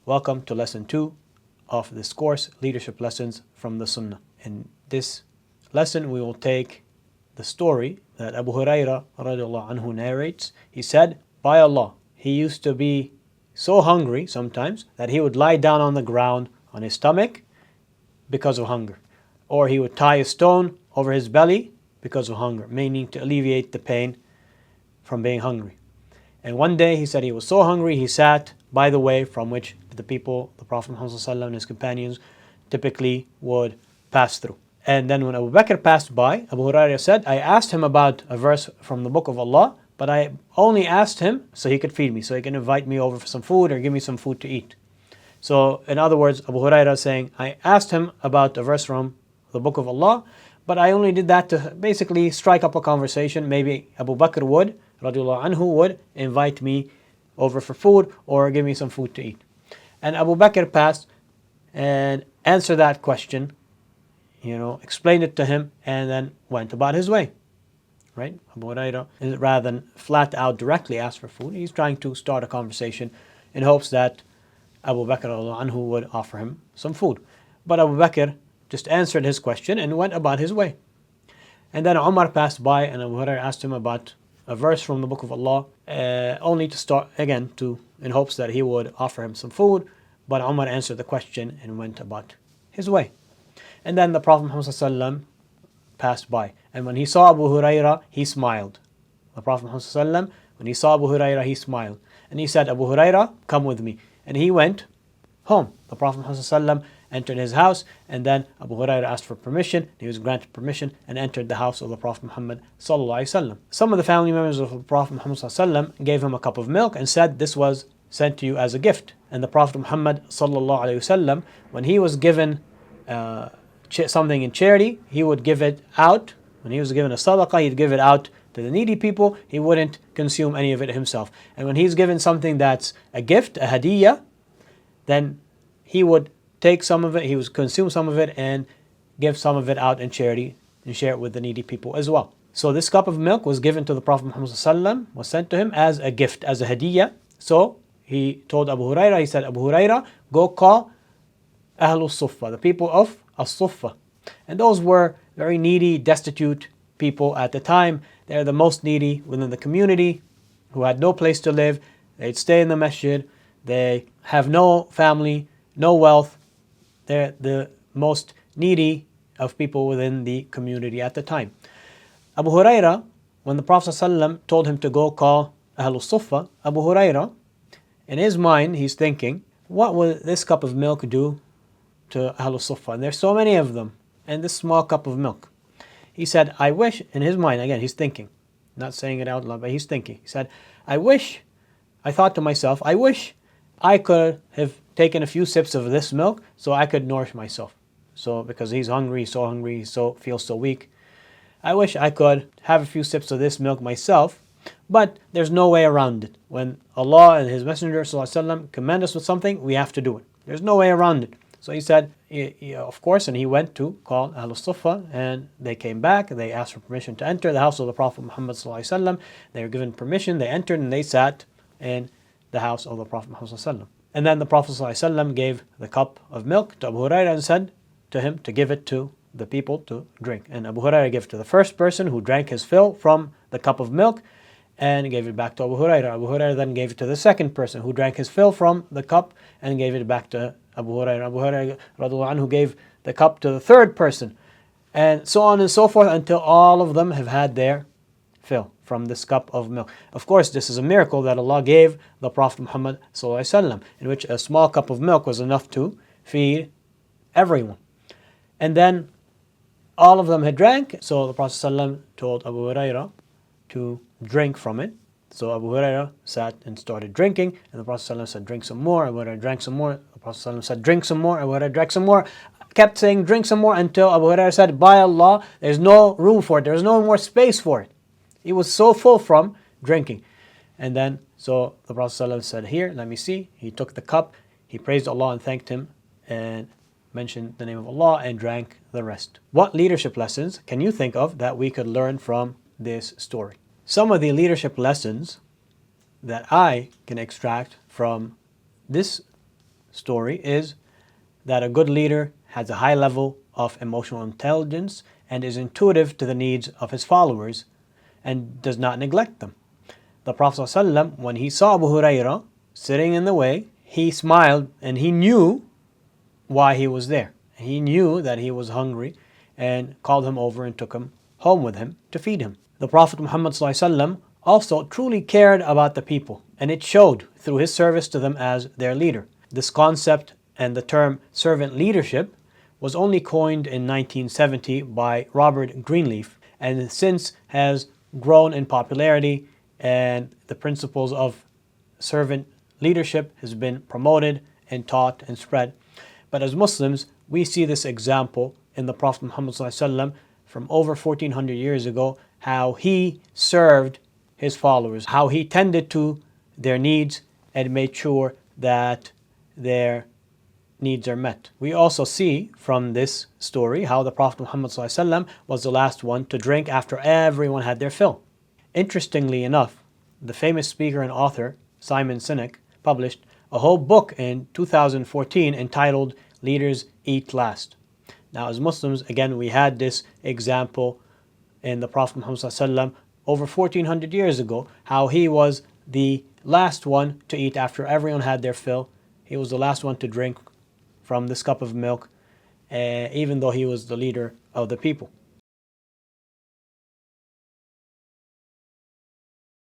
Welcome to lesson 2 of this course, Leadership Lessons from the Sunnah. In this lesson, we will take the story that Abu Hurairah radiallahu anhu narrates. He said, by Allah, he used to be so hungry sometimes that he would lie down on the ground on his stomach because of hunger. Or he would tie a stone over his belly because of hunger, meaning to alleviate the pain from being hungry. And one day he said he was so hungry, he sat by the way from which the people, the Prophet Muhammad and his companions, typically would pass through. And then when Abu Bakr passed by, Abu Hurairah said, I asked him about a verse from the Book of Allah, but I only asked him so he could feed me, so he can invite me over for some food or give me some food to eat. So in other words, Abu Hurairah is saying, I asked him about a verse from the Book of Allah, but I only did that to basically strike up a conversation. Maybe Abu Bakr would, radiallahu anhu, would invite me over for food or give me some food to eat. And Abu Bakr passed and answered that question, explained it to him, and then went about his way. Right? Abu Hurairah, rather than flat out directly ask for food, he's trying to start a conversation in hopes that Abu Bakr anhu would offer him some food. But Abu Bakr just answered his question and went about his way. And then Umar passed by and Abu Hurairah asked him about a verse from the Book of Allah, only to start again in hopes that he would offer him some food. But Umar answered the question and went about his way. And then the Prophet Muhammad passed by. And when he saw Abu Hurairah, he smiled. The Prophet Muhammad, when he saw Abu Hurairah, he smiled. And he said, Abu Hurairah, come with me. And he went home. The Prophet Muhammad entered his house, and then Abu Hurairah asked for permission. He was granted permission and entered the house of the Prophet Muhammad sallallahu alaihi wasallam. Some of the family members of the Prophet Muhammad sallallahu alaihi wasallam gave him a cup of milk and said this was sent to you as a gift. And the Prophet Muhammad sallallahu alaihi wasallam, when he was given something in charity, he would give it out. When he was given a sadaqah, he'd give it out to the needy people. He wouldn't consume any of it himself. And when he's given something that's a gift, a hadiyah, then he would take some of it, he would consume some of it and give some of it out in charity and share it with the needy people as well. So this cup of milk was given to the Prophet Muhammad ﷺ, was sent to him as a gift, as a hadiyah. So he told Abu Hurairah, he said, Abu Hurairah, go call Ahlul Suffah, the people of As-Suffah. And those were very needy, destitute people at the time. They're the most needy within the community, who had no place to live. They'd stay in the masjid. They have no family, no wealth. They're the most needy of people within the community at the time. Abu Hurairah, when the Prophet ﷺ told him to go call Ahlul Suffah, Abu Hurairah, in his mind, he's thinking, what will this cup of milk do to Ahlul Suffah? And there's so many of them, and this small cup of milk. He said, I wish, in his mind, again, he's thinking, not saying it out loud, but he's thinking. He said, I thought to myself, I wish I could have taken a few sips of this milk so I could nourish myself. So because he's hungry, he feels so weak. I wish I could have a few sips of this milk myself, but there's no way around it. When Allah and His Messenger ﷺ command us with something, we have to do it. There's no way around it. So he said, of course, and he went to call Ahlul Suffah, and they came back. They asked for permission to enter the house of the Prophet Muhammad ﷺ. They were given permission. They entered and they sat in the house of the Prophet Muhammad ﷺ. And then the Prophet ﷺ gave the cup of milk to Abu Hurairah and said to him to give it to the people to drink. And Abu Hurairah gave it to the first person who drank his fill from the cup of milk and gave it back to Abu Hurairah. Abu Hurairah then gave it to the second person who drank his fill from the cup and gave it back to Abu Hurairah. Abu Hurairah radiallahu anhu gave the cup to the third person, and so on and so forth until all of them have had their fill from this cup of milk. Of course, this is a miracle that Allah gave the Prophet Muhammad ﷺ, in which a small cup of milk was enough to feed everyone. And then all of them had drank, so the Prophet ﷺ told Abu Hurairah to drink from it. So Abu Hurairah sat and started drinking, and the Prophet ﷺ said, drink some more. Abu Hurairah drank some more. The Prophet ﷺ said, drink some more. Abu Hurairah drank some more. Kept saying, drink some more, until Abu Hurairah said, by Allah, there's no room for it. There's no more space for it. He was so full from drinking. And then, so the Prophet ﷺ said, here, let me see. He took the cup, he praised Allah and thanked Him, and mentioned the name of Allah and drank the rest. What leadership lessons can you think of that we could learn from this story? Some of the leadership lessons that I can extract from this story is that a good leader has a high level of emotional intelligence and is intuitive to the needs of his followers and does not neglect them. The Prophet ﷺ, when he saw Abu Hurairah sitting in the way, he smiled and he knew why he was there. He knew that he was hungry and called him over and took him home with him to feed him. The Prophet Muhammad ﷺ also truly cared about the people, and it showed through his service to them as their leader. This concept and the term servant leadership was only coined in 1970 by Robert Greenleaf, and since has grown in popularity, and the principles of servant leadership has been promoted and taught and spread. But as Muslims, we see this example in the Prophet Muhammad ﷺ from over 1400 years ago, how he served his followers, how he tended to their needs and made sure that their needs are met. We also see from this story how the Prophet Muhammad ﷺ was the last one to drink after everyone had their fill. Interestingly enough, the famous speaker and author Simon Sinek published a whole book in 2014 entitled Leaders Eat Last. Now, as Muslims, again, we had this example in the Prophet Muhammad ﷺ over 1400 years ago, how he was the last one to eat after everyone had their fill. He was the last one to drink from this cup of milk, even though he was the leader of the people.